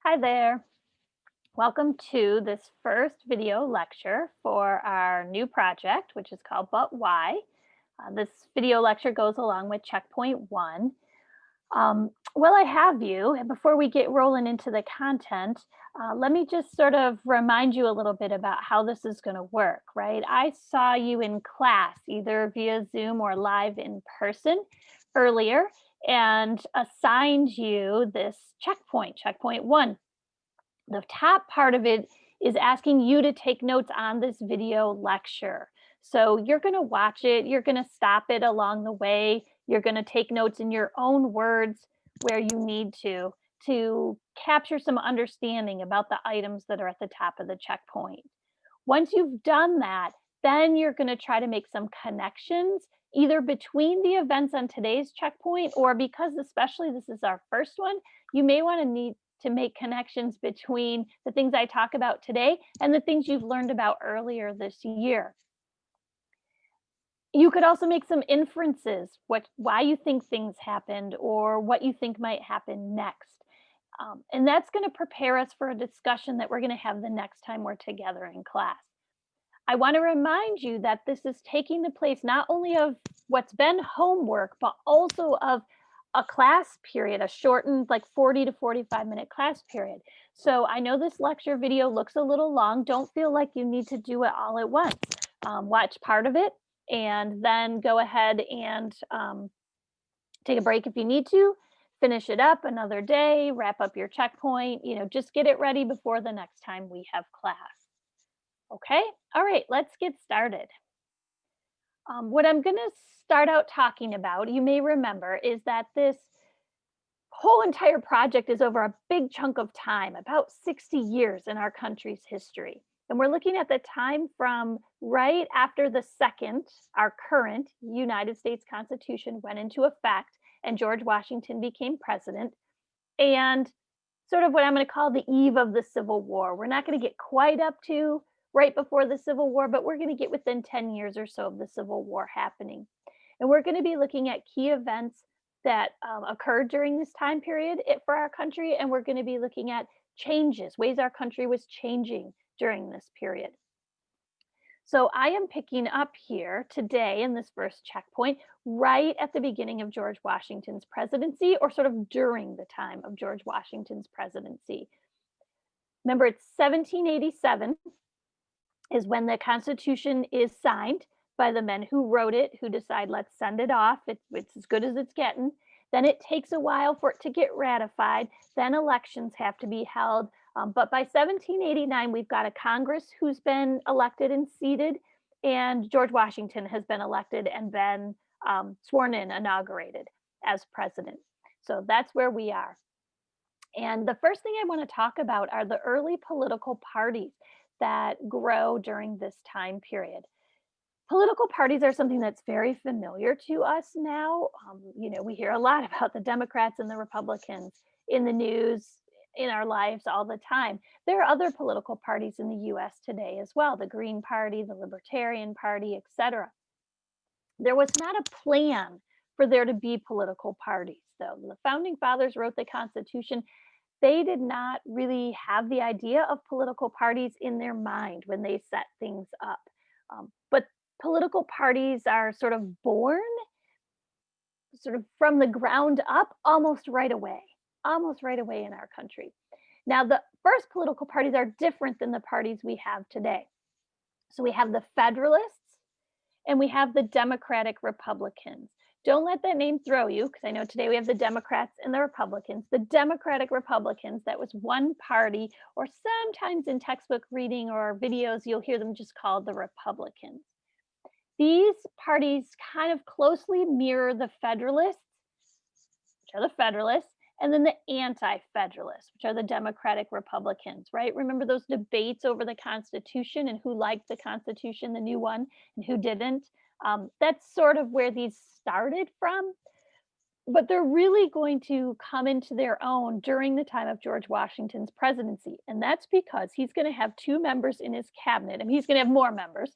Hi there. Welcome to this first video lecture for our new project, which is called But Why? This video lecture goes along with checkpoint one. While I have you, and before we get rolling into the content, let me just sort of remind you a little bit about how this is going to work, right? I saw you in class, either via Zoom or live in person earlier, and assigned you this checkpoint one. The top part of it is asking you to take notes on this video lecture. So you're going to watch it, you're going to stop it along the way, you're going to take notes in your own words where you need to capture some understanding about the items that are at the top of the checkpoint. Once you've done that, then you're going to try to make some connections either between the events on today's checkpoint, or because especially this is our first one, you may want to need to make connections between the things I talk about today and the things you've learned about earlier this year. You could also make some inferences, why you think things happened or what you think might happen next. And that's going to prepare us for a discussion that we're going to have the next time we're together in class. I want to remind you that this is taking the place not only of what's been homework, but also of a class period, a shortened like 40 to 45-minute class period. So I know this lecture video looks a little long. Don't feel like you need to do it all at once. Watch part of it and then go ahead and take a break if you need to. Finish it up another day, wrap up your checkpoint, just get it ready before the next time we have class. Okay, all right, let's get started. What I'm going to start out talking about, you may remember, is that this whole entire project is over a big chunk of time, about 60 years in our country's history. And we're looking at the time from right after the second, our current United States Constitution went into effect and George Washington became president, and sort of what I'm going to call the eve of the Civil War. We're not going to get quite up to right before the Civil War, but we're going to get within 10 years or so of the Civil War happening. And we're going to be looking at key events that occurred during this time period for our country. And we're going to be looking at changes, ways our country was changing during this period. So I am picking up here today in this first checkpoint right at the beginning of George Washington's presidency, or sort of during the time of George Washington's presidency. Remember, it's 1787 is when the Constitution is signed by the men who wrote it, who decide, let's send it off. It's as good as it's getting. Then it takes a while for it to get ratified. Then elections have to be held. But by 1789, we've got a Congress who's been elected and seated, and George Washington has been elected and been sworn in, inaugurated as president. So that's where we are. And the first thing I want to talk about are the early political parties that grow during this time period. Political parties are something that's very familiar to us now. We hear a lot about the Democrats and the Republicans in the news, in our lives all the time. There are other political parties in the US today as well, the Green Party, the Libertarian Party, etc. There was not a plan for there to be political parties, though. The founding fathers wrote the Constitution. They did not really have the idea of political parties in their mind when they set things up. But political parties are sort of born sort of from the ground up almost right away in our country. Now, the first political parties are different than the parties we have today. So we have the Federalists and we have the Democratic Republicans. Don't let that name throw you, because I know today we have the Democrats and the Republicans. The Democratic Republicans, that was one party, or sometimes in textbook reading or videos, you'll hear them just called the Republicans. These parties kind of closely mirror the Federalists, which are the Federalists, and then the anti-Federalists, which are the Democratic Republicans, right? Remember those debates over the Constitution and who liked the Constitution, the new one, and who didn't? That's sort of where these started from, but they're really going to come into their own during the time of George Washington's presidency. And that's because he's going to have two members in his cabinet. I mean, he's going to have more members,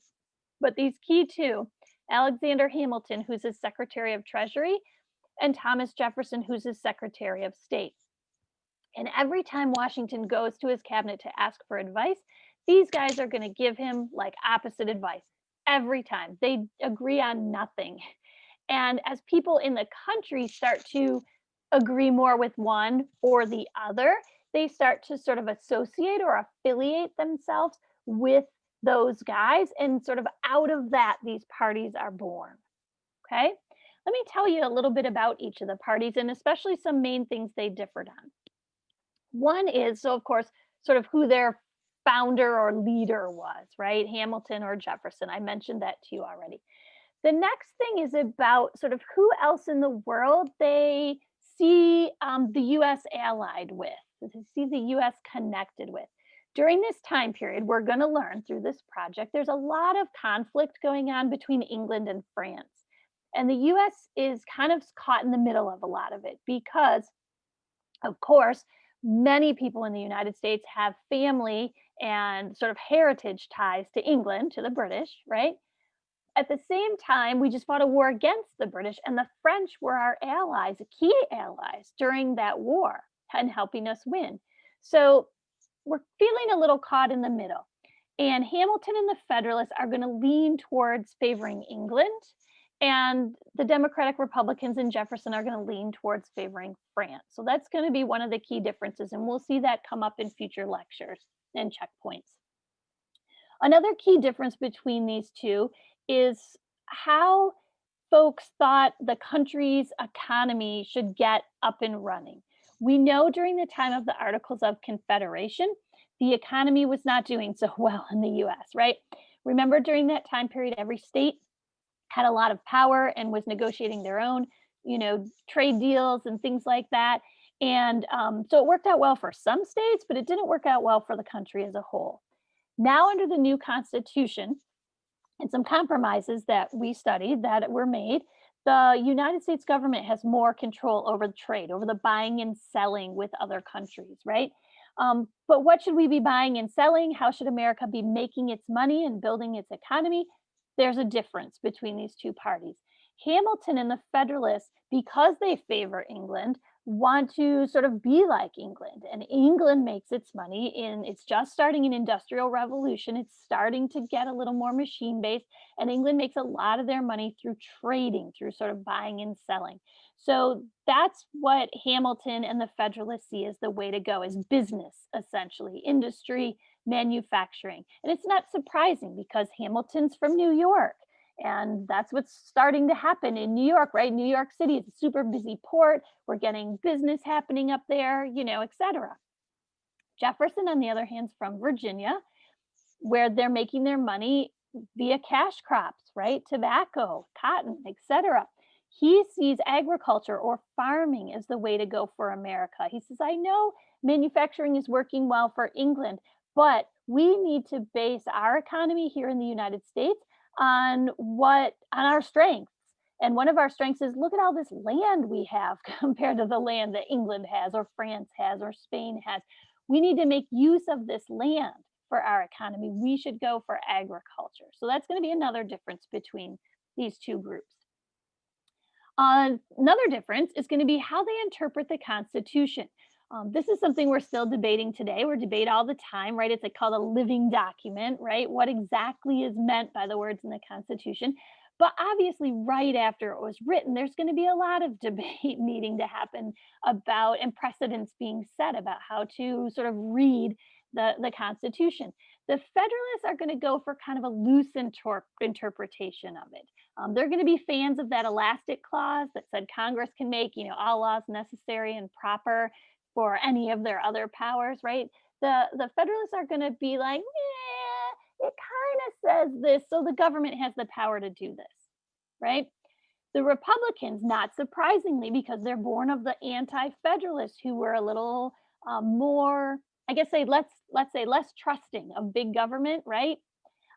but these key two, Alexander Hamilton, who's his Secretary of Treasury, and Thomas Jefferson, who's his Secretary of State. And every time Washington goes to his cabinet to ask for advice, these guys are going to give him like opposite advice every time. They agree on nothing. And as people in the country start to agree more with one or the other, they start to sort of associate or affiliate themselves with those guys. And sort of out of that, these parties are born. Okay. Let me tell you a little bit about each of the parties and especially some main things they differed on. One is, so of course, sort of who their founder or leader was, right? Hamilton or Jefferson. I mentioned that to you already. The next thing is about sort of who else in the world they see the US allied with, they see the US connected with. During this time period, we're going to learn through this project, there's a lot of conflict going on between England and France. And the US is kind of caught in the middle of a lot of it because, of course, many people in the United States have family and sort of heritage ties to England, to the British, right? At the same time, we just fought a war against the British, and the French were our allies, key allies during that war and helping us win. So we're feeling a little caught in the middle. And Hamilton and the Federalists are going to lean towards favoring England, and the Democratic Republicans and Jefferson are going to lean towards favoring France. So that's going to be one of the key differences, and we'll see that come up in future lectures and checkpoints. Another key difference between these two is how folks thought the country's economy should get up and running. We know during the time of the Articles of Confederation, the economy was not doing so well in the US, right? Remember, during that time period, every state had a lot of power and was negotiating their own, trade deals and things like that. And so it worked out well for some states, but it didn't work out well for the country as a whole. Now, under the new Constitution and some compromises that we studied that were made, the United States government has more control over the trade, over the buying and selling with other countries, right? But what should we be buying and selling? How should America be making its money and building its economy? There's a difference between these two parties. Hamilton and the Federalists, because they favor England, want to sort of be like England. And England makes its money it's just starting an industrial revolution. It's starting to get a little more machine based. And England makes a lot of their money through trading, through sort of buying and selling. So that's what Hamilton and the Federalists see as the way to go, is business, essentially, industry, manufacturing. And it's not surprising because Hamilton's from New York. And that's what's starting to happen in New York, right? New York City is a super busy port. We're getting business happening up there, et cetera. Jefferson, on the other hand, is from Virginia, where they're making their money via cash crops, right? Tobacco, cotton, et cetera. He sees agriculture or farming as the way to go for America. He says, I know manufacturing is working well for England, but we need to base our economy here in the United States on our strengths. And one of our strengths is, look at all this land we have compared to the land that England has or France has or Spain has. We need to make use of this land for our economy. We should go for agriculture. So that's going to be another difference between these two groups. Another difference is going to be how they interpret the Constitution. This is something we're still debating today. We're debate all the time, right? It's called a living document, right? What exactly is meant by the words in the Constitution? But obviously, right after it was written, there's going to be a lot of debate needing to happen about, and precedents being set about how to sort of read the Constitution. The Federalists are going to go for kind of a loose interpretation of it. They're going to be fans of that elastic clause that said Congress can make, all laws necessary and proper for any of their other powers, right? The Federalists are going to be like, it kind of says this, so the government has the power to do this, right? The Republicans, not surprisingly, because they're born of the anti-Federalists who were a little more, I guess, let's say less trusting of big government, right?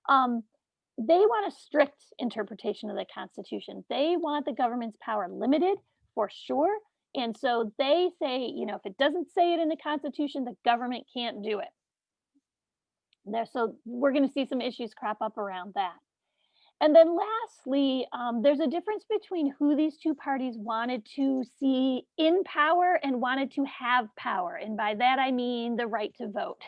They want a strict interpretation of the Constitution. They want the government's power limited for sure. And so they say, if it doesn't say it in the Constitution, the government can't do it. So we're going to see some issues crop up around that. And then lastly, there's a difference between who these two parties wanted to see in power and wanted to have power. And by that, I mean the right to vote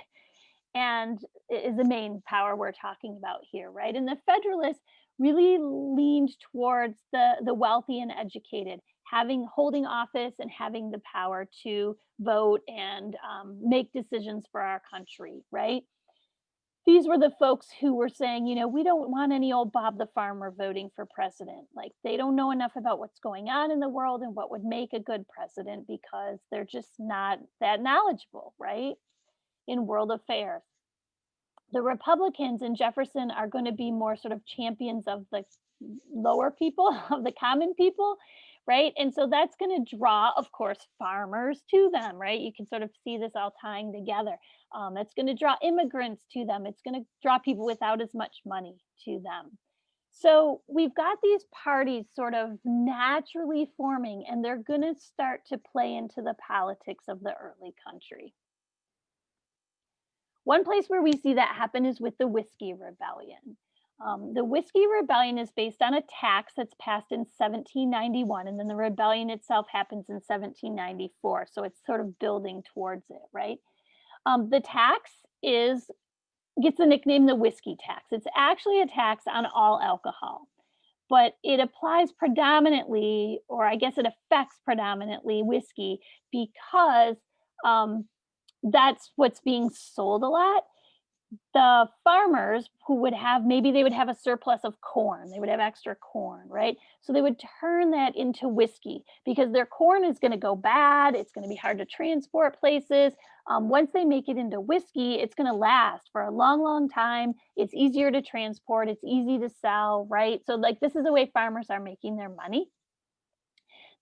and is the main power we're talking about here, right? And the Federalists really leaned towards the wealthy and educated, having holding office and having the power to vote and make decisions for our country, right? These were the folks who were saying, we don't want any old Bob the farmer voting for president. Like they don't know enough about what's going on in the world and what would make a good president because they're just not that knowledgeable, right? In world affairs. The Republicans and Jefferson are going to be more sort of champions of the lower people, of the common people, right? And so that's going to draw, of course, farmers to them, right? You can sort of see this all tying together. It's going to draw immigrants to them. It's going to draw people without as much money to them. So we've got these parties sort of naturally forming, and they're going to start to play into the politics of the early country. One place where we see that happen is with the Whiskey Rebellion. The Whiskey Rebellion is based on a tax that's passed in 1791, and then the rebellion itself happens in 1794. So it's sort of building towards it, right? The tax is gets the nickname the whiskey tax. It's actually a tax on all alcohol, but it applies predominantly, or I guess it affects predominantly whiskey because um, that's what's being sold a lot. The farmers who would have maybe they would have a surplus of corn, they would have extra corn, right? So they would turn that into whiskey because their corn is going to go bad. It's going to be hard to transport places. Once they make it into whiskey, it's going to last for a long, long time. It's easier to transport, it's easy to sell, right? So, like, this is the way farmers are making their money.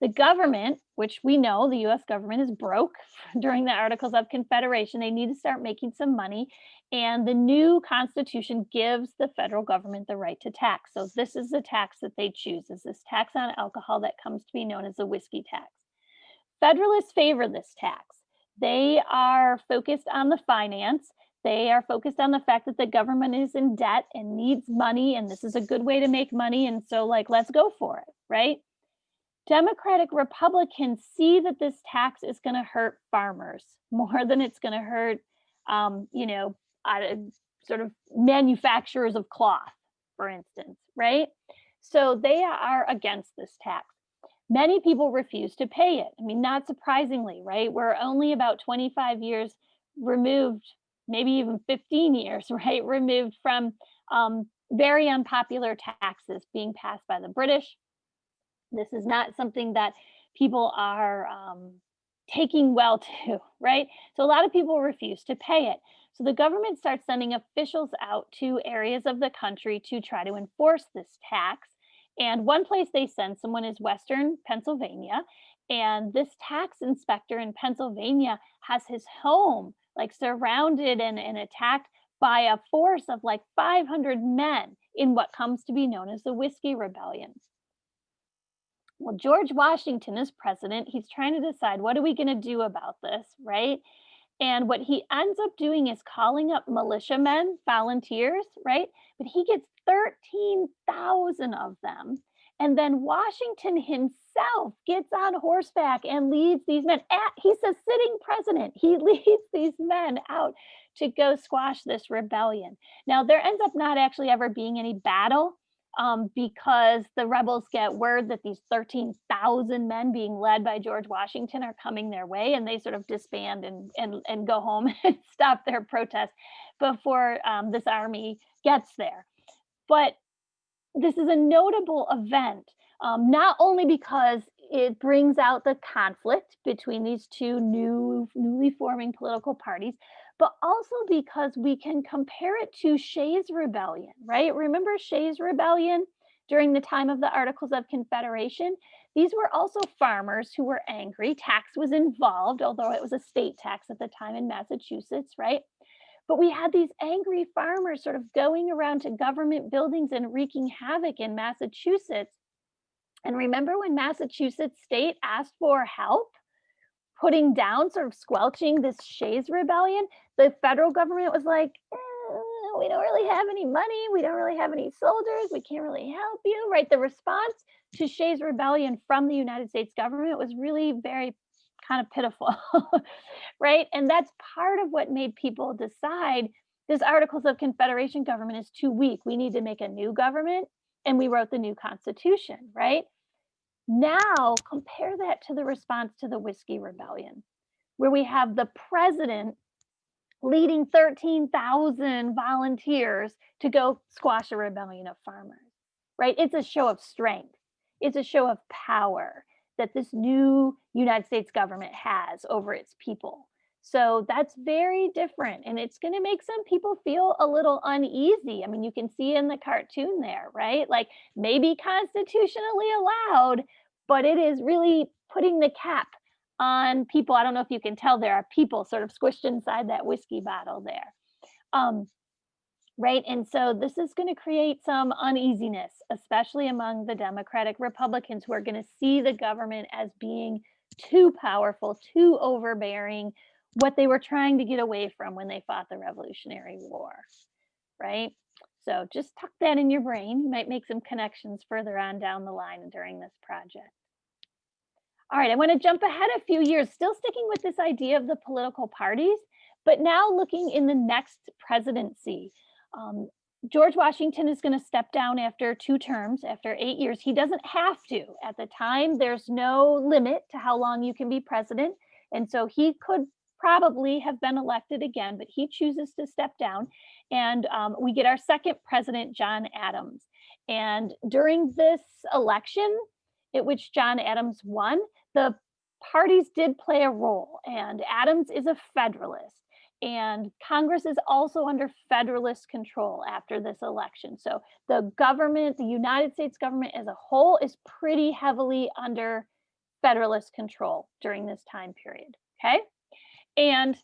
The government, which we know the US government is broke during the Articles of Confederation, they need to start making some money. And the new Constitution gives the federal government the right to tax. So this is the tax that they choose, is this tax on alcohol that comes to be known as the whiskey tax. Federalists favor this tax. They are focused on the finance. They are focused on the fact that the government is in debt and needs money, and this is a good way to make money. And so, like, let's go for it, right? Democratic Republicans see that this tax is going to hurt farmers more than it's going to hurt, sort of manufacturers of cloth, for instance, right? So they are against this tax. Many people refuse to pay it. I mean, not surprisingly, right? We're only about 25 years removed, maybe even 15 years, right? Removed from very unpopular taxes being passed by the British. This is not something that people are taking well to, right? So a lot of people refuse to pay it. So the government starts sending officials out to areas of the country to try to enforce this tax. And one place they send someone is Western Pennsylvania. And this tax inspector in Pennsylvania has his home like surrounded and attacked by a force of like 500 men in what comes to be known as the Whiskey Rebellion. Well, George Washington is president. He's trying to decide what are we going to do about this, right? And what he ends up doing is calling up militiamen, volunteers, right? But he gets 13,000 of them. And then Washington himself gets on horseback and leads these men. He's a sitting president. He leads these men out to go squash this rebellion. Now, there ends up not actually ever being any battle because the rebels get word that these 13,000 men being led by George Washington are coming their way, and they sort of disband and go home and stop their protest before this army gets there. But this is a notable event, not only because it brings out the conflict between these two newly forming political parties, but also because we can compare it to Shays' Rebellion, right? Remember Shays' Rebellion during the time of the Articles of Confederation? These were also farmers who were angry. Tax was involved, although it was a state tax at the time in Massachusetts, right? But we had these angry farmers sort of going around to government buildings and wreaking havoc in Massachusetts. And remember when Massachusetts state asked for help, putting down, sort of squelching this Shays' Rebellion, the federal government was like, no, we don't really have any money. We don't really have any soldiers. We can't really help you, right? The response to Shays' rebellion from the United States government was really very kind of pitiful, right? And that's part of what made people decide this Articles of Confederation government is too weak. We need to make a new government. And we wrote the new Constitution, right? Now, compare that to the response to the Whiskey Rebellion, where we have the president leading 13,000 volunteers to go squash a rebellion of farmers, right? It's a show of strength. It's a show of power that this new United States government has over its people. So that's very different. And it's going to make some people feel a little uneasy. I mean, you can see in the cartoon there, right? Like maybe constitutionally allowed, but it is really putting the cap on people. I don't know if you can tell there are people sort of squished inside that whiskey bottle there. Right. And so this is going to create some uneasiness, especially among the Democratic Republicans who are going to see the government as being too powerful, too overbearing, what they were trying to get away from when they fought the Revolutionary War. Right. So just tuck that in your brain. You might make some connections further on down the line during this project. All right, I want to jump ahead a few years, still sticking with this idea of the political parties, but now looking in the next presidency. George Washington is going to step down after 2 terms, after 8 years. He doesn't have to. At the time, there's no limit to how long you can be president. And so he could probably have been elected again, but he chooses to step down. And we get our second president, John Adams. And during this election, at which John Adams won, the parties did play a role. And Adams is a Federalist. And Congress is also under Federalist control after this election. So the government, the United States government as a whole, is pretty heavily under Federalist control during this time period. Okay. And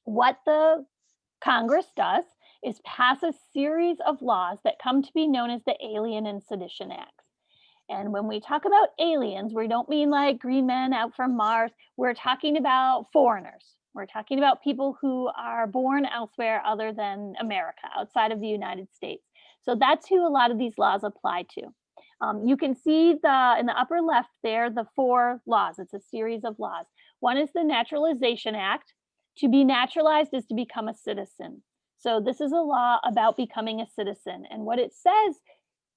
what the Congress does is pass a series of laws that come to be known as the Alien and Sedition Acts. And when we talk about aliens, we don't mean like green men out from Mars. We're talking about foreigners. We're talking about people who are born elsewhere other than America, outside of the United States. So that's who a lot of these laws apply to. You can see in the upper left there, the 4 laws. It's a series of laws. One is the Naturalization Act. To be naturalized is to become a citizen. So this is a law about becoming a citizen. And what it says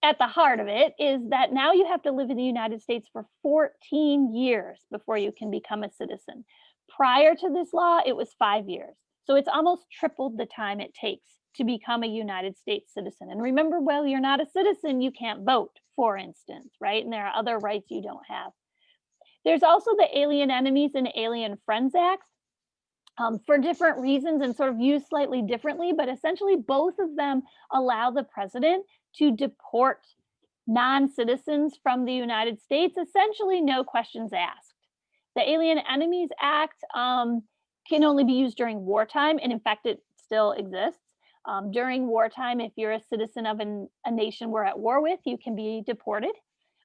at the heart of it is that now you have to live in the United States for 14 years before you can become a citizen. Prior to this law, it was 5 years. So it's almost tripled the time it takes to become a United States citizen. And remember, well, you're not a citizen, you can't vote, for instance, right? And there are other rights you don't have. There's also the Alien Enemies and Alien Friends Acts for different reasons and sort of used slightly differently, but essentially both of them allow the president to deport non-citizens from the United States, essentially no questions asked. The Alien Enemies Act can only be used during wartime, and in fact, it still exists. During wartime, if you're a citizen of a nation we're at war with, you can be deported.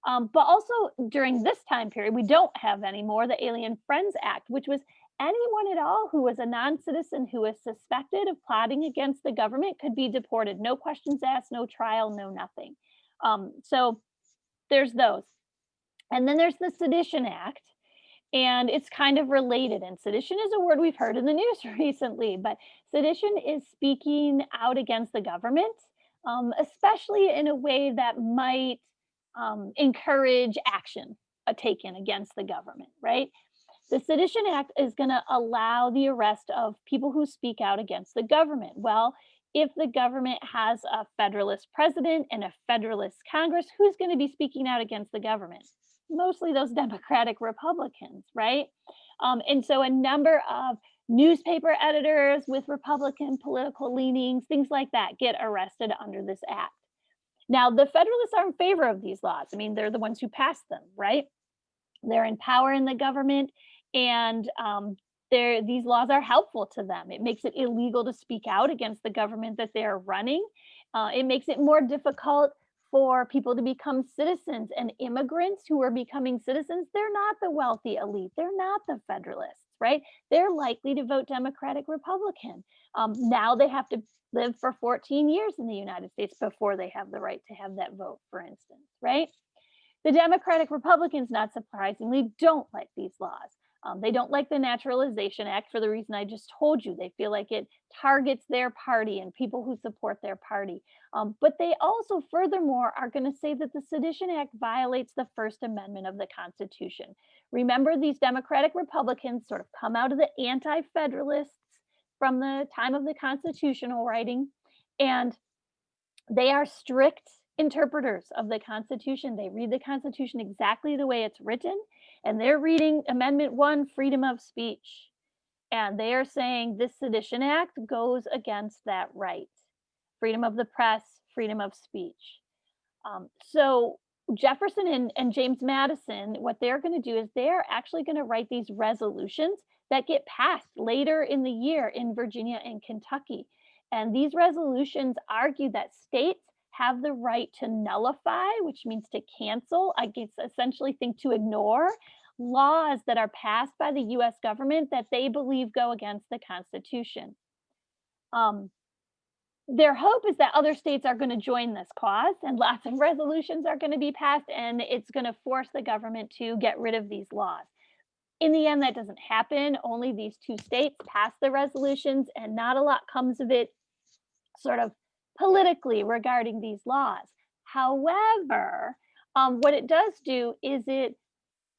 But also during this time period, we don't have anymore the Alien Friends Act, which was anyone at all who was a non-citizen who was suspected of plotting against the government could be deported. No questions asked, no trial, no nothing. So there's those. And then there's the Sedition Act. And it's kind of related. And sedition is a word we've heard in the news recently, but sedition is speaking out against the government, especially in a way that might encourage action taken against the government, right? The Sedition Act is going to allow the arrest of people who speak out against the government. Well, if the government has a Federalist president and a Federalist Congress, who's going to be speaking out against the government? Mostly those Democratic Republicans, right? And so a number of newspaper editors with Republican political leanings, things like that, get arrested under this act. Now, the Federalists are in favor of these laws. I mean, they're the ones who passed them, right? They're in power in the government, and these laws are helpful to them. It makes it illegal to speak out against the government that they're running. It makes it more difficult for people to become citizens, and immigrants who are becoming citizens, they're not the wealthy elite. They're not the Federalists, right? They're likely to vote Democratic, Republican. Now they have to live for 14 years in the United States before they have the right to have that vote, for instance, right? The Democratic Republicans, not surprisingly, don't like these laws. They don't like the Naturalization Act for the reason I just told you. They feel like it targets their party and people who support their party. But they also, furthermore, are going to say that the Sedition Act violates the First Amendment of the Constitution. Remember, these Democratic Republicans sort of come out of the anti Federalists from the time of the constitutional writing, and they are strict interpreters of the Constitution. They read the Constitution exactly the way it's written, and they're reading Amendment 1, freedom of speech. And they are saying this Sedition Act goes against that right. Freedom of the press, freedom of speech. So Jefferson and James Madison, what they're going to do is they're actually going to write these resolutions that get passed later in the year in Virginia and Kentucky. And these resolutions argue that states have the right to nullify, which means to cancel, I guess essentially think to ignore laws that are passed by the US government that they believe go against the Constitution. Their hope is that other states are going to join this cause and lots of resolutions are going to be passed, and it's going to force the government to get rid of these laws. In the end, that doesn't happen. Only these two states pass the resolutions, and not a lot comes of it sort of politically regarding these laws. However, what it does do is it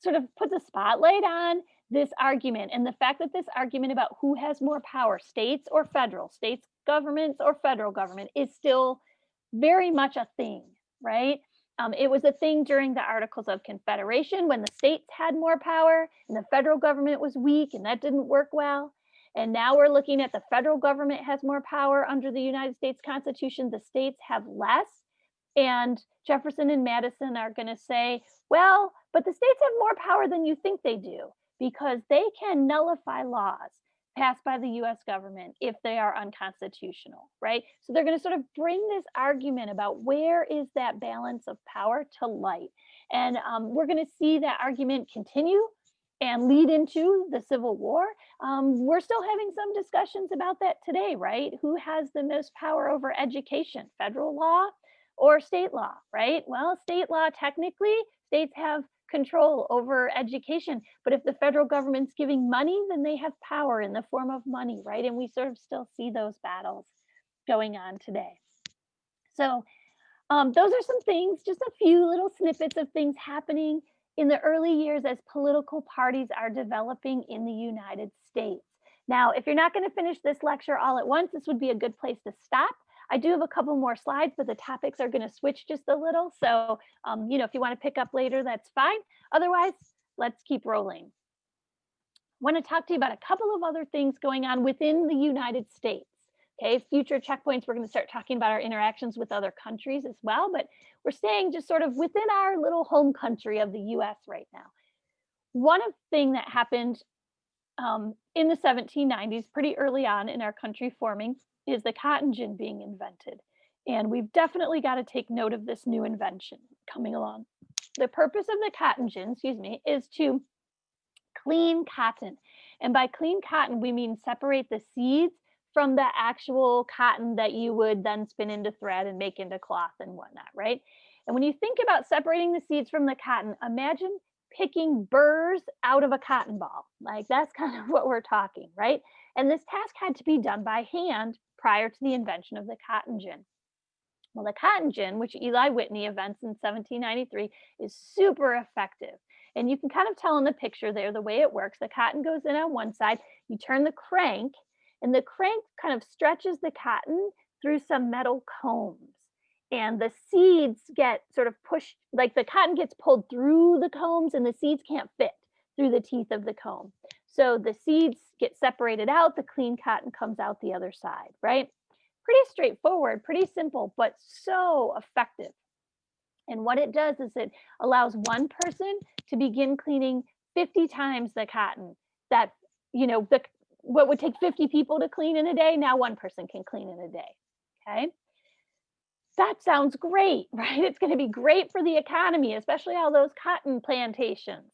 sort of puts a spotlight on this argument, and the fact that this argument about who has more power, states or federal, states governments or federal government, is still very much a thing, right? It was a thing during the Articles of Confederation when the states had more power and the federal government was weak, and that didn't work well. And now we're looking at the federal government has more power under the United States Constitution, the states have less. And Jefferson and Madison are going to say, well, but the states have more power than you think they do because they can nullify laws passed by the US government if they are unconstitutional, right? So they're going to sort of bring this argument about where is that balance of power to light. And we're going to see that argument continue and lead into the Civil War. We're still having some discussions about that today, right? Who has the most power over education, federal law or state law, right? Well, state law, technically, states have control over education, but if the federal government's giving money, then they have power in the form of money, right? And we sort of still see those battles going on today. So those are some things, just a few little snippets of things happening in the early years as political parties are developing in the United States. Now, if you're not going to finish this lecture all at once, this would be a good place to stop. I do have a couple more slides, but the topics are going to switch just a little. So, if you want to pick up later, that's fine. Otherwise, let's keep rolling. I want to talk to you about a couple of other things going on within the United States. Okay, future checkpoints, we're going to start talking about our interactions with other countries as well, but we're staying just sort of within our little home country of the US right now. One of the things that happened in the 1790s, pretty early on in our country forming, is the cotton gin being invented. And we've definitely got to take note of this new invention coming along. The purpose of the cotton gin, is to clean cotton. And by clean cotton, we mean separate the seeds from the actual cotton that you would then spin into thread and make into cloth and whatnot, right? And when you think about separating the seeds from the cotton, imagine picking burrs out of a cotton ball. Like that's kind of what we're talking, right? And this task had to be done by hand prior to the invention of the cotton gin. Well, the cotton gin, which Eli Whitney invents in 1793, is super effective. And you can kind of tell in the picture there the way it works. The cotton goes in on one side, you turn the crank, and the crank kind of stretches the cotton through some metal combs. And the seeds get sort of pushed, like the cotton gets pulled through the combs and the seeds can't fit through the teeth of the comb. So the seeds get separated out, the clean cotton comes out the other side, right? Pretty straightforward, pretty simple, but so effective. And what it does is it allows one person to begin cleaning 50 times the cotton that, what would take 50 people to clean in a day, now one person can clean in a day, okay? That sounds great, right? It's going to be great for the economy, especially all those cotton plantations.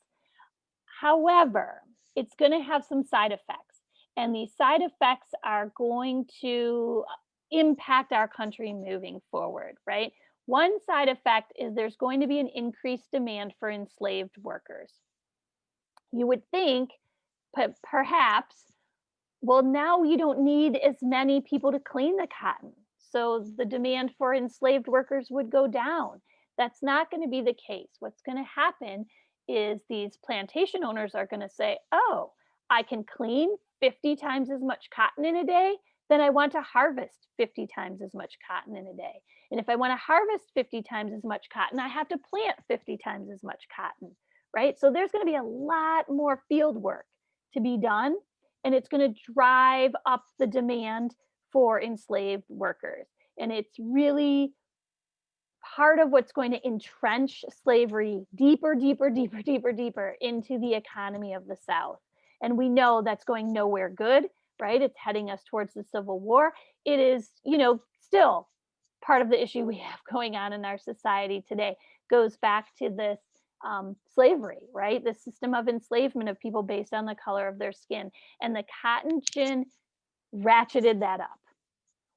However, it's going to have some side effects. And these side effects are going to impact our country moving forward, right? One side effect is there's going to be an increased demand for enslaved workers. You would think, but perhaps, well, now you don't need as many people to clean the cotton. So the demand for enslaved workers would go down. That's not going to be the case. What's going to happen is these plantation owners are going to say, oh, I can clean 50 times as much cotton in a day, then I want to harvest 50 times as much cotton in a day. And if I want to harvest 50 times as much cotton, I have to plant 50 times as much cotton, right? So there's going to be a lot more field work to be done, and it's going to drive up the demand for enslaved workers. And it's really part of what's going to entrench slavery deeper, deeper, deeper, deeper, deeper into the economy of the South. And we know that's going nowhere good, right? It's heading us towards the Civil War. It is, still part of the issue we have going on in our society today. Goes back to this slavery, right? The system of enslavement of people based on the color of their skin. And the cotton gin ratcheted that up,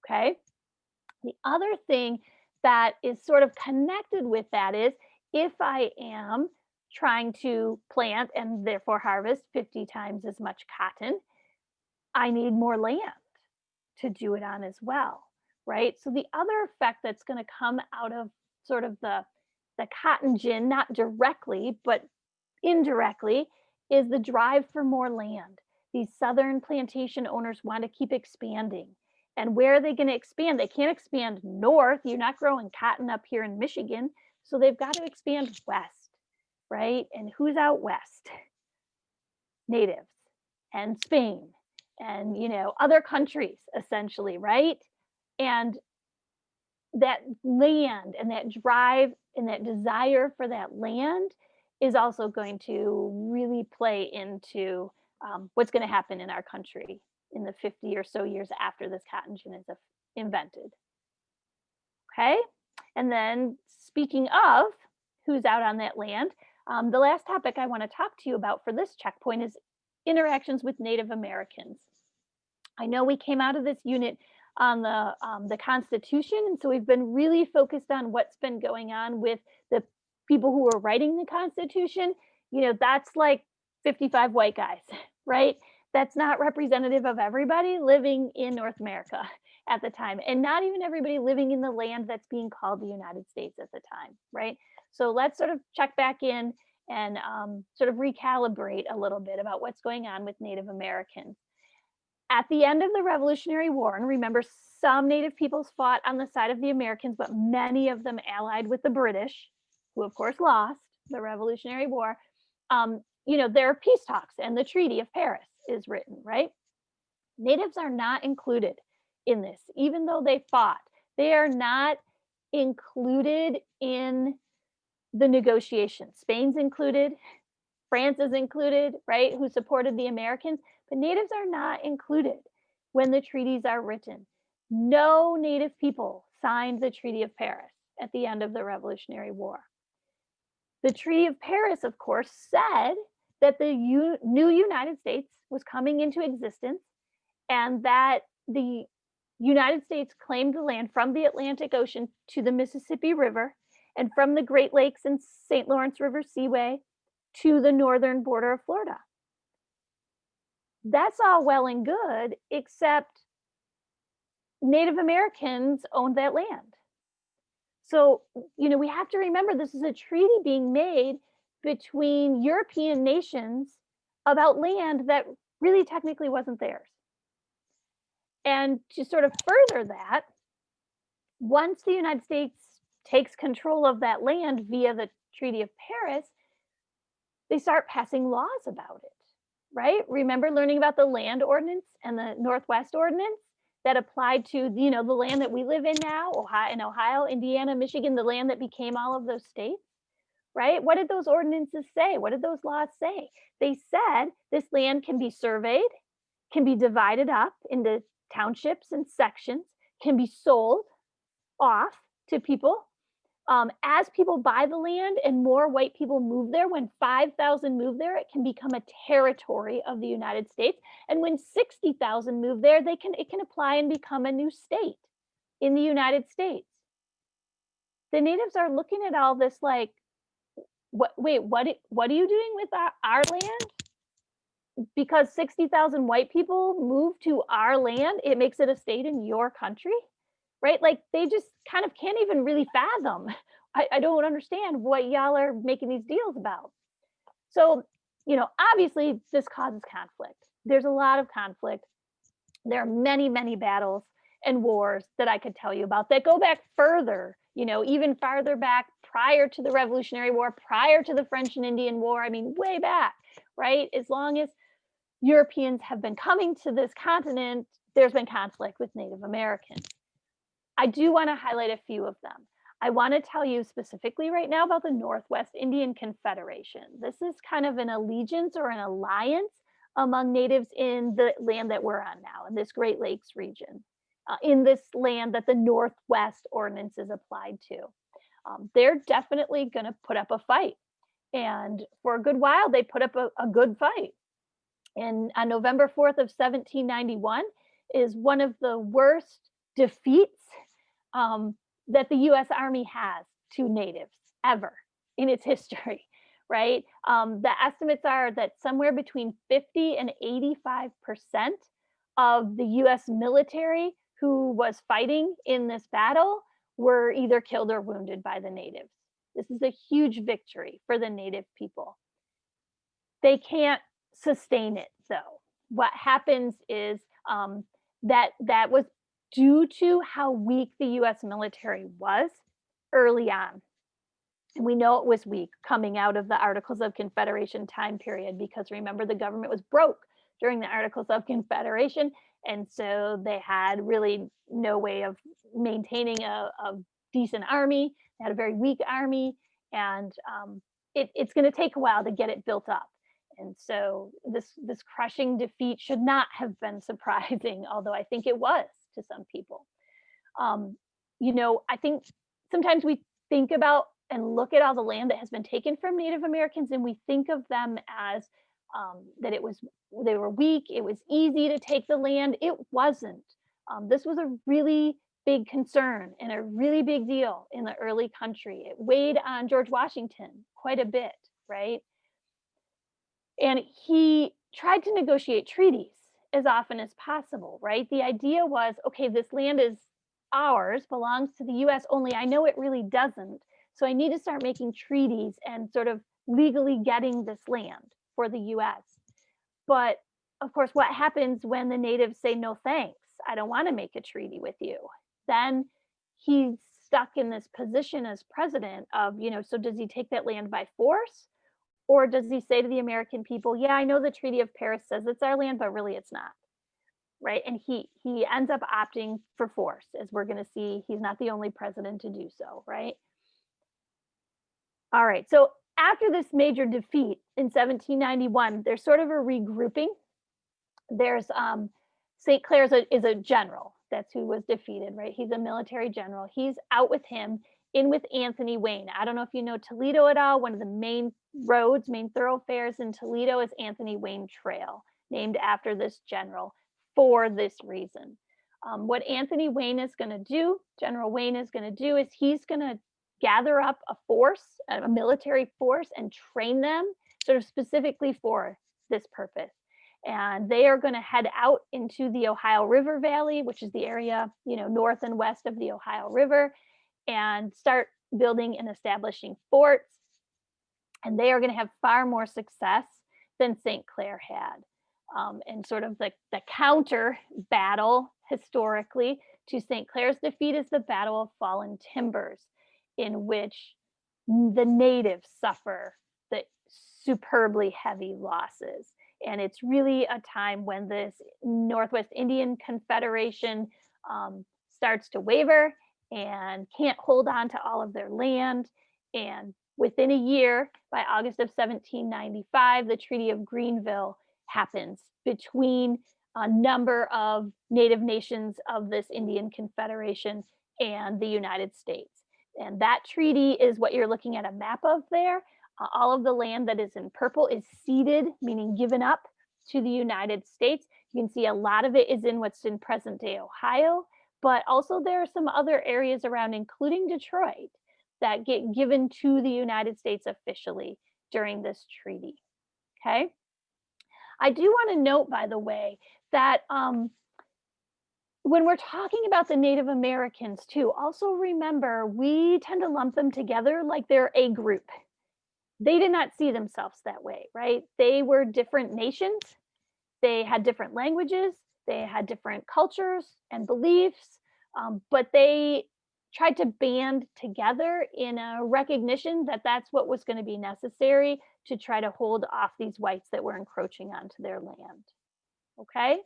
okay? The other thing that is sort of connected with that is if I am trying to plant and therefore harvest 50 times as much cotton, I need more land to do it on as well, right? So the other effect that's going to come out of sort of the cotton gin, not directly, but indirectly, is the drive for more land. These southern plantation owners want to keep expanding. And where are they going to expand? They can't expand north. You're not growing cotton up here in Michigan. So they've got to expand west, right? And who's out west? Natives and Spain and, other countries, essentially, right? And that land and that drive and that desire for that land is also going to really play into what's going to happen in our country in the 50 or so years after this cotton gin is invented. Okay, and then speaking of who's out on that land, the last topic I want to talk to you about for this checkpoint is interactions with Native Americans. I know we came out of this unit on the Constitution, and so we've been really focused on what's been going on with the people who are writing the Constitution. That's like 55 white guys, right? That's not representative of everybody living in North America at the time, and not even everybody living in the land that's being called the United States at the time, right? So let's sort of check back in and sort of recalibrate a little bit about what's going on with Native Americans. At the end of the Revolutionary War, and remember, some Native peoples fought on the side of the Americans, but many of them allied with the British, who of course lost the Revolutionary War. There are peace talks, and the Treaty of Paris is written, right? Natives are not included in this, even though they fought. They are not included in the negotiations. Spain's included, France is included, right, who supported the Americans, but Natives are not included when the treaties are written. No Native people signed the Treaty of Paris at the end of the Revolutionary War. The Treaty of Paris, of course, said that the new United States was coming into existence and that the United States claimed the land from the Atlantic Ocean to the Mississippi River and from the Great Lakes and St. Lawrence River Seaway to the northern border of Florida. That's all well and good, except Native Americans owned that land. So, we have to remember this is a treaty being made between European nations about land that really technically wasn't theirs. And to sort of further that, once the United States takes control of that land via the Treaty of Paris, they start passing laws about it, right? Remember learning about the Land Ordinance and the Northwest Ordinance that applied to, the land that we live in now, Ohio, Indiana, Michigan, the land that became all of those states, right? What did those ordinances say? What did those laws say? They said this land can be surveyed, can be divided up into townships and sections, can be sold off to people, As people buy the land and more white people move there, when 5,000 move there, it can become a territory of the United States. And when 60,000 move there, it can apply and become a new state in the United States. The natives are looking at all this like, what are you doing with our land? Because 60,000 white people move to our land, it makes it a state in your country, right? Like they just kind of can't even really fathom. I don't understand what y'all are making these deals about. So, obviously this causes conflict. There's a lot of conflict. There are many, many battles and wars that I could tell you about that go back further, even farther back prior to the Revolutionary War, prior to the French and Indian War. I mean, way back, right? As long as Europeans have been coming to this continent, there's been conflict with Native Americans. I do want to highlight a few of them. I want to tell you specifically right now about the Northwest Indian Confederation. This is kind of an allegiance or an alliance among natives in the land that we're on now, in this Great Lakes region, in this land that the Northwest Ordinance is applied to. They're definitely going to put up a fight. And for a good while, they put up a good fight. And on November 4th of 1791 is one of the worst defeats that the U.S. Army has to natives ever in its history, right? The estimates are that somewhere between 50 and 85% of the U.S. military who was fighting in this battle were either killed or wounded by the natives. This is a huge victory for the native people. They can't sustain it, though. What happens is that was due to how weak the U.S. military was early on. And we know it was weak coming out of the Articles of Confederation time period, because remember, the government was broke during the Articles of Confederation. And so they had really no way of maintaining a decent army. They had a very weak army, and it's going to take a while to get it built up. And so this crushing defeat should not have been surprising, although I think it was to some people. I think sometimes we think about and look at all the land that has been taken from Native Americans, and we think of them as that they were weak, it was easy to take the land. It wasn't. This was a really big concern and a really big deal in the early country. It weighed on George Washington quite a bit, right? And he tried to negotiate treaties as often as possible, right? The idea was, okay, this land is ours, belongs to the US, only I know it really doesn't. So I need to start making treaties and sort of legally getting this land for the US. But of course, what happens when the natives say, no, thanks, I don't want to make a treaty with you? Then he's stuck in this position as president of, so does he take that land by force? Or does he say to the American people, yeah, I know the Treaty of Paris says it's our land, but really it's not, right? And he ends up opting for force, as we're going to see. He's not the only president to do so, right? All right, so after this major defeat in 1791, there's sort of a regrouping. There's St. Clair is a general. That's who was defeated, right? He's a military general. He's out with him, in with Anthony Wayne. I don't know if you know Toledo at all. One of the main roads, main thoroughfares in Toledo is Anthony Wayne Trail, named after this general for this reason. What Anthony Wayne is going to do, General Wayne is going to do, is he's going to gather up a force, a military force, and train them sort of specifically for this purpose. And they are going to head out into the Ohio River Valley, which is the area, north and west of the Ohio River, and start building and establishing forts. And they are going to have far more success than St. Clair had. And sort of the counter battle historically to St. Clair's defeat is the Battle of Fallen Timbers, in which the natives suffer the superbly heavy losses. And it's really a time when this Northwest Indian Confederation starts to waver and can't hold on to all of their land. And within a year, by August of 1795, the Treaty of Greenville happens between a number of native nations of this Indian Confederation and the United States. And that treaty is what you're looking at a map of there. All of the land that is in purple is ceded, meaning given up to the United States. You can see a lot of it is in what's in present day Ohio, but also there are some other areas around, including Detroit, that get given to the United States officially during this treaty. Okay. I do want to note, by the way, that when we're talking about the Native Americans too, also remember we tend to lump them together like they're a group. They did not see themselves that way, right? They were different nations. They had different languages. They had different cultures and beliefs, but they tried to band together in a recognition that that's what was going to be necessary to try to hold off these whites that were encroaching onto their land. Okay.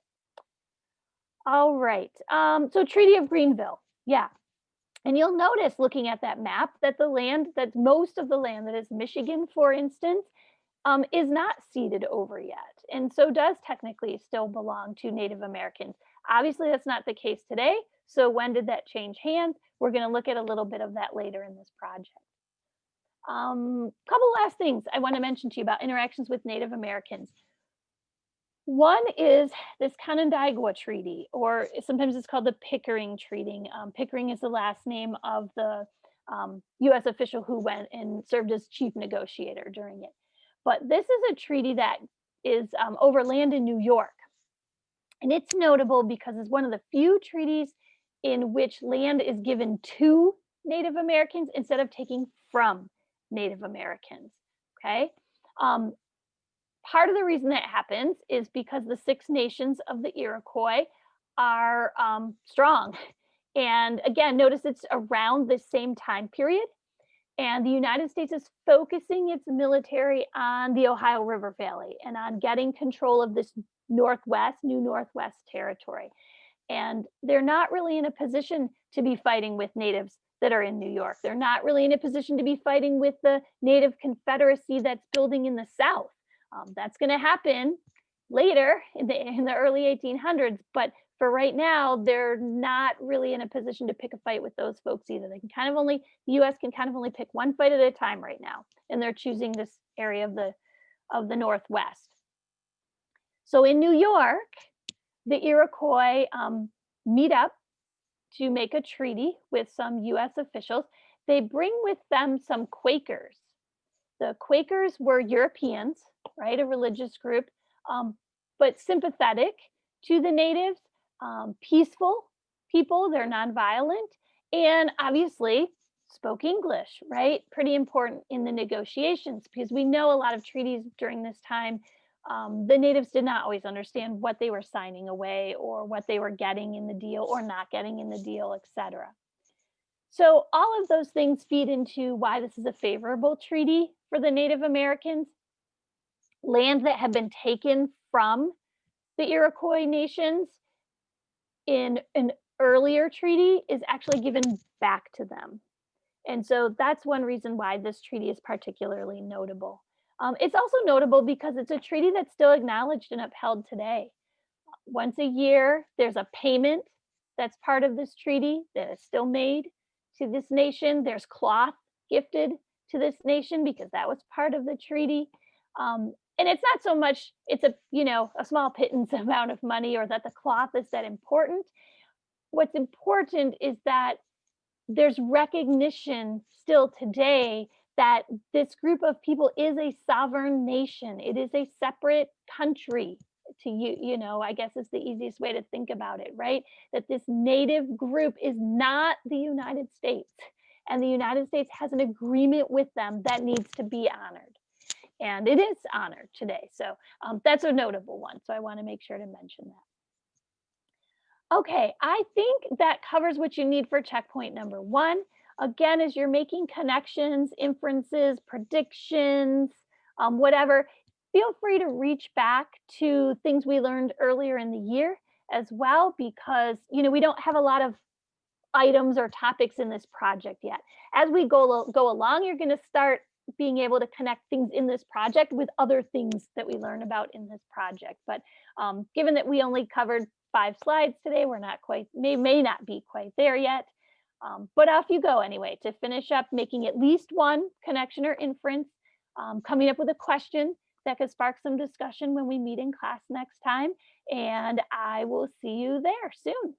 All right. So Treaty of Greenville. Yeah. And you'll notice looking at that map that the land, that most of the land that is Michigan, for instance, is not ceded over yet. And so does technically still belong to Native Americans. Obviously, that's not the case today. So when did that change hands? We're going to look at a little bit of that later in this project. Couple last things I want to mention to you about interactions with Native Americans. One is this Canandaigua Treaty, or sometimes it's called the Pickering Treaty. Pickering is the last name of the U.S. official who went and served as chief negotiator during it. But this is a treaty that is over land in New York. And it's notable because it's one of the few treaties in which land is given to Native Americans instead of taking from Native Americans. Okay. Part of the reason that happens is because the Six Nations of the Iroquois are strong. And again, notice it's around the same time period. And the United States is focusing its military on the Ohio River Valley and on getting control of this new Northwest territory. And they're not really in a position to be fighting with natives that are in New York. They're not really in a position to be fighting with the Native Confederacy that's building in the South. That's going to happen later in the early 1800s, but for right now, they're not really in a position to pick a fight with those folks either. They can kind of only, the US can kind of only pick one fight at a time right now, and they're choosing this area of the Northwest. So in New York, the Iroquois meet up to make a treaty with some US officials. They bring with them some Quakers. The Quakers were Europeans, right? A religious group, but sympathetic to the natives, peaceful people, they're nonviolent, and obviously spoke English, right? Pretty important in the negotiations because we know a lot of treaties during this time, the natives did not always understand what they were signing away or what they were getting in the deal or not getting in the deal, etc. So all of those things feed into why this is a favorable treaty for the Native Americans. Land that had been taken from the Iroquois nations in an earlier treaty is actually given back to them. And so that's one reason why this treaty is particularly notable. It's also notable because it's a treaty that's still acknowledged and upheld today. Once a year, there's a payment that's part of this treaty that is still made to this nation. There's cloth gifted to this nation because that was part of the treaty. And it's not so much it's a small pittance amount of money or that the cloth is that important. What's important is that there's recognition still today that this group of people is a sovereign nation. It is a separate country to I guess is the easiest way to think about it, right? That this native group is not the United States, and the United States has an agreement with them that needs to be honored. And it is honored today. So that's a notable one. So I want to make sure to mention that. Okay, I think that covers what you need for checkpoint number 1. Again, as you're making connections, inferences, predictions, whatever, feel free to reach back to things we learned earlier in the year as well, because we don't have a lot of items or topics in this project yet. As we go along, you're going to start being able to connect things in this project with other things that we learn about in this project. But given that we only covered 5 slides today, we're not quite, may not be quite there yet. But off you go anyway to finish up making at least one connection or inference, coming up with a question that could spark some discussion when we meet in class next time. And I will see you there soon.